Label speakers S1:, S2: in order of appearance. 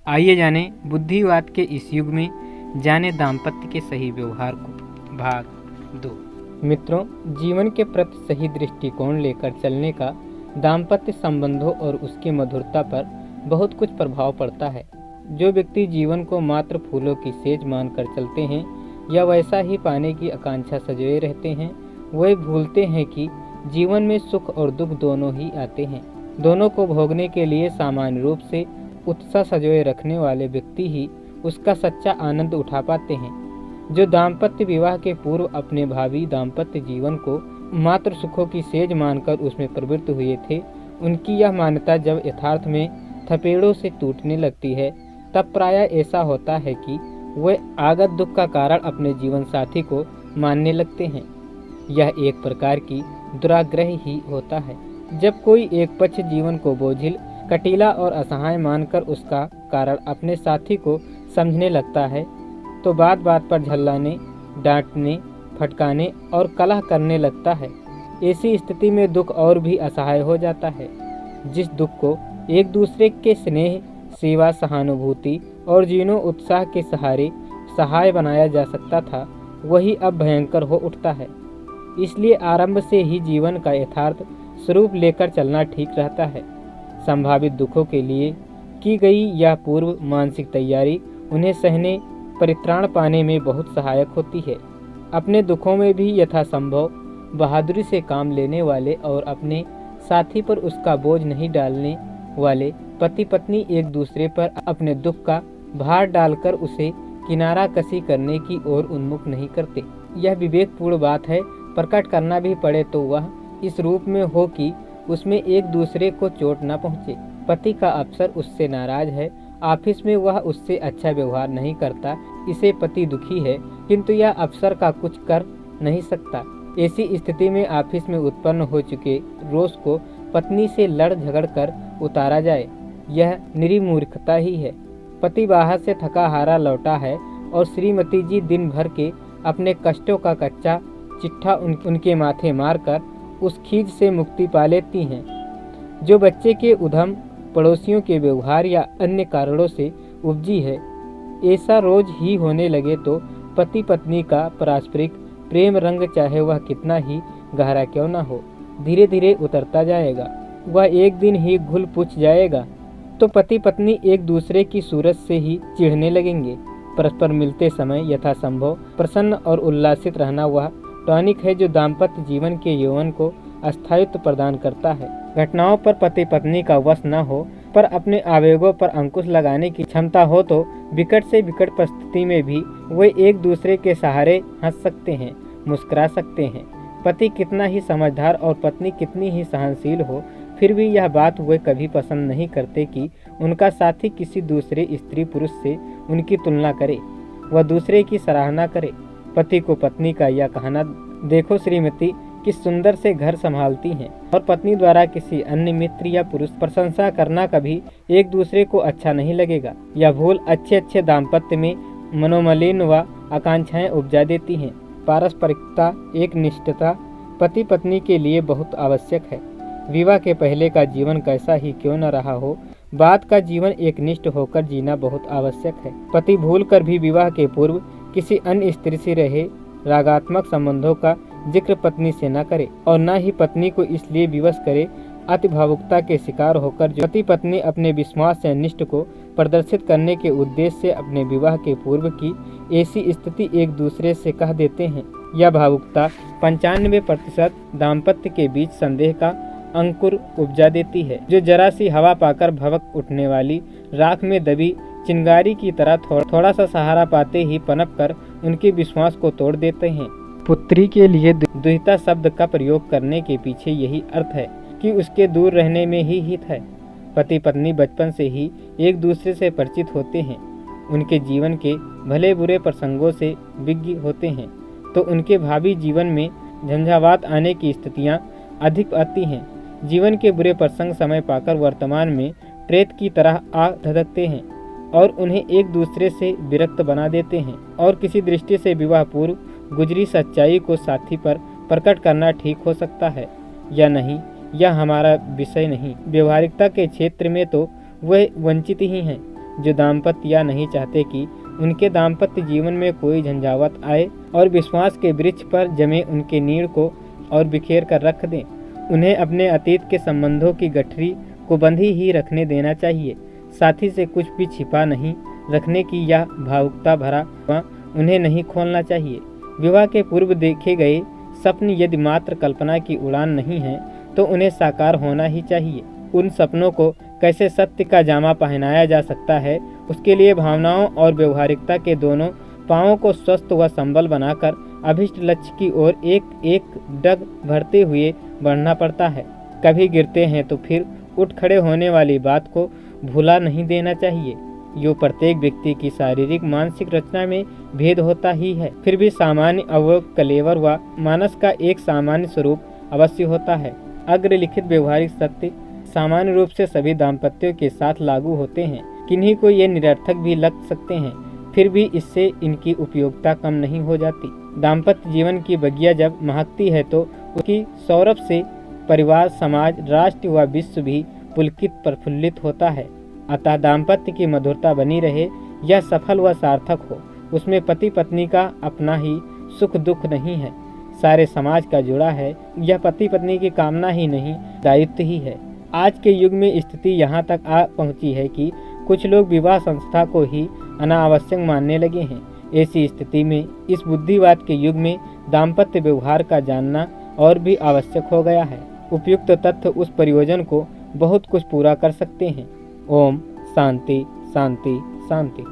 S1: आइए जाने बुद्धिवाद के इस युग में जाने दाम्पत्य के सही व्यवहार को। भाग 2। मित्रों, जीवन के प्रति सही दृष्टिकोण लेकर चलने का दाम्पत्य संबंधों और उसकी मधुरता पर बहुत कुछ प्रभाव पड़ता है। जो व्यक्ति जीवन को मात्र फूलों की सेज मानकर चलते हैं या वैसा ही पाने की आकांक्षा सजोए रहते हैं, वे भूलते हैं कि जीवन में सुख और दुख दोनों ही आते हैं। दोनों को भोगने के लिए सामान्य रूप से उत्साह सजोए रखने वाले व्यक्ति ही उसका सच्चा आनंद उठा पाते हैं। जो दाम्पत्य विवाह के पूर्व अपने भावी दाम्पत्य जीवन को मात्र सुखों की सेज मानकर उसमें प्रवृत्त हुए थे, उनकी यह मान्यता जब यथार्थ में थपेड़ों से टूटने लगती है, तब प्रायः ऐसा होता है कि वे आगत दुख का कारण अपने जीवन साथी को मानने लगते हैं। यह एक प्रकार की दुराग्रह ही होता है। जब कोई एक पक्ष जीवन को बोझिल, कटीला और असहाय मानकर उसका कारण अपने साथी को समझने लगता है, तो बात बात पर झल्लाने, डांटने, फटकाने और कलह करने लगता है। ऐसी स्थिति में दुख और भी असहाय हो जाता है। जिस दुख को एक दूसरे के स्नेह, सेवा, सहानुभूति और जीनो उत्साह के सहारे सहाय बनाया जा सकता था, वही अब भयंकर हो उठता है। इसलिए आरंभ से ही जीवन का यथार्थ स्वरूप लेकर चलना ठीक रहता है। संभावित दुखों के लिए की गई यह पूर्व मानसिक तैयारी उन्हें सहने, परित्राण पाने में बहुत सहायक होती है। अपने दुखों में भी यथासंभव बहादुरी से काम लेने वाले और अपने साथी पर उसका बोझ नहीं डालने वाले पति पत्नी एक दूसरे पर अपने दुख का भार डालकर उसे किनारा कसी करने की ओर उन्मुख नहीं करते। यह विवेकपूर्ण बात है। प्रकट करना भी पड़े तो वह इस रूप में हो कि उसमें एक दूसरे को चोट न पहुँचे। पति का अफसर उससे नाराज है, ऑफिस में वह उससे अच्छा व्यवहार नहीं करता, इसे पति दुखी है, किंतु यह अफसर का कुछ कर नहीं सकता। ऐसी स्थिति में ऑफिस में उत्पन्न हो चुके रोष को पत्नी से लड़ झगड़ कर उतारा जाए, यह निरी मूर्खता ही है। पति बाहर से थका हारा लौटा है और श्रीमती जी दिन भर के अपने कष्टों का कच्चा चिट्ठा उनके माथे मारकर उस खीज से मुक्ति पा लेती हैं, जो बच्चे के उधम, पड़ोसियों के व्यवहार या अन्य कारणों से उपजी है। ऐसा रोज ही होने लगे तो पति पत्नी का पारस्परिक प्रेम रंग, चाहे वह कितना ही गहरा क्यों न हो, धीरे धीरे उतरता जाएगा। वह एक दिन ही घुल पुछ जाएगा तो पति पत्नी एक दूसरे की सूरत से ही चिढ़ने लगेंगे। परस्पर मिलते समय यथासंभव प्रसन्न और उल्लासित रहना वह टॉनिक है जो दाम्पत्य जीवन के यौवन को अस्थायित्व प्रदान करता है। घटनाओं पर पति पत्नी का वश न हो, पर अपने आवेगों पर अंकुश लगाने की क्षमता हो तो विकट से विकट परिस्थिति में भी वे एक दूसरे के सहारे हंस सकते हैं, मुस्कुरा सकते हैं। पति कितना ही समझदार और पत्नी कितनी ही सहनशील हो, फिर भी यह बात वे कभी पसंद नहीं करते कि उनका साथी किसी दूसरे स्त्री पुरुष से उनकी तुलना करे, वह दूसरे की सराहना करे। पति को पत्नी का यह कहना, देखो श्रीमती किस सुंदर से घर संभालती हैं, और पत्नी द्वारा किसी अन्य मित्र या पुरुष प्रशंसा करना कभी एक दूसरे को अच्छा नहीं लगेगा। यह भूल अच्छे दाम्पत्य में मनोमलिन व आकांक्षाएं उपजा देती हैं। पारस्परिकता, एक निष्ठता पति पत्नी के लिए बहुत आवश्यक है। विवाह के पहले का जीवन कैसा ही क्यों न रहा हो, बाद का जीवन एक निष्ठ होकर जीना बहुत आवश्यक है। पति भूल कर भी विवाह के पूर्व किसी अन्य स्त्री से रहे रागात्मक संबंधों का जिक्र पत्नी से न करे, और न ही पत्नी को इसलिए विवश करे अति भावुकता के शिकार होकर जो पति पत्नी अपने विश्वास या निष्ठ को प्रदर्शित करने के उद्देश्य से अपने विवाह के पूर्व की ऐसी स्थिति एक दूसरे से कह देते हैं। यह भावुकता 95% दाम्पत्य के बीच संदेह का अंकुर उपजा देती है, जो जरा सी हवा पाकर भभक उठने वाली राख में दबी चिंगारी की तरह थोड़ा सा सहारा पाते ही पनप कर उनके विश्वास को तोड़ देते हैं। पुत्री के लिए दुहिता शब्द का प्रयोग करने के पीछे यही अर्थ है कि उसके दूर रहने में ही हित है। पति पत्नी बचपन से ही एक दूसरे से परिचित होते हैं, उनके जीवन के भले बुरे प्रसंगों से विज्ञ होते हैं, तो उनके भावी जीवन में झंझावात आने की स्थितियां अधिक आती हैं। जीवन के बुरे प्रसंग समय पाकर वर्तमान में प्रेत की तरह आ धधकते हैं और उन्हें एक दूसरे से विरक्त बना देते हैं, और किसी दृष्टि से विवाह पूर्व गुजरी सच्चाई को साथी पर प्रकट करना ठीक हो सकता है या नहीं, यह हमारा विषय नहीं। व्यवहारिकता के क्षेत्र में तो वह वंचित ही हैं। जो दाम्पत्य नहीं चाहते कि उनके दाम्पत्य जीवन में कोई झंझावत आए और विश्वास के वृक्ष पर जमे उनके नीड़ को और बिखेर कर रख दें। उन्हें अपने अतीत के संबंधों की गठरी को बंधी ही रखने देना चाहिए। साथी से कुछ भी छिपा नहीं रखने की यह भावुकता भरा उन्हें नहीं खोलना चाहिए। विवाह के पूर्व देखे गए सपने यदि मात्र कल्पना की उड़ान नहीं है तो उन्हें साकार होना ही चाहिए। उन सपनों को कैसे सत्य का जामा पहनाया जा सकता है, उसके लिए भावनाओं और व्यवहारिकता के दोनों पांवों को स्वस्थ व संबल बनाकर अभिष्ट लक्ष्य की ओर एक एक डग भरते हुए बढ़ना पड़ता है। कभी गिरते हैं तो फिर उठ खड़े होने वाली बात को भुला नहीं देना चाहिए। यो प्रत्येक व्यक्ति की शारीरिक मानसिक रचना में भेद होता ही है, फिर भी सामान्य अवयव कलेवर व मानस का एक सामान्य स्वरूप अवश्य होता है। अग्रलिखित व्यवहारिक सत्य सामान्य रूप से सभी दाम्पत्यों के साथ लागू होते हैं। किन्हीं को ये निरर्थक भी लग सकते हैं, फिर भी इससे इनकी उपयोगिता कम नहीं हो जाती। दाम्पत्य जीवन की बगिया जब महकती है तो उसकी सौरभ से परिवार, समाज, राष्ट्र व विश्व भी पुलकित प्रफुल्लित होता है। अतः दाम्पत्य की मधुरता बनी रहे, यह सफल व सार्थक हो, उसमें पति पत्नी का अपना ही सुख दुख नहीं है, सारे समाज का जुड़ा है। यह पति पत्नी की कामना ही नहीं, दायित्व ही है। आज के युग में स्थिति यहाँ तक आ पहुँची है कि कुछ लोग विवाह संस्था को ही अनावश्यक मानने लगे हैं। ऐसी स्थिति में इस बुद्धिवाद के युग में दाम्पत्य व्यवहार का जानना और भी आवश्यक हो गया है। उपयुक्त तथ्य उस प्रयोजन को बहुत कुछ पूरा कर सकते हैं। ओम शांति शांति शांति।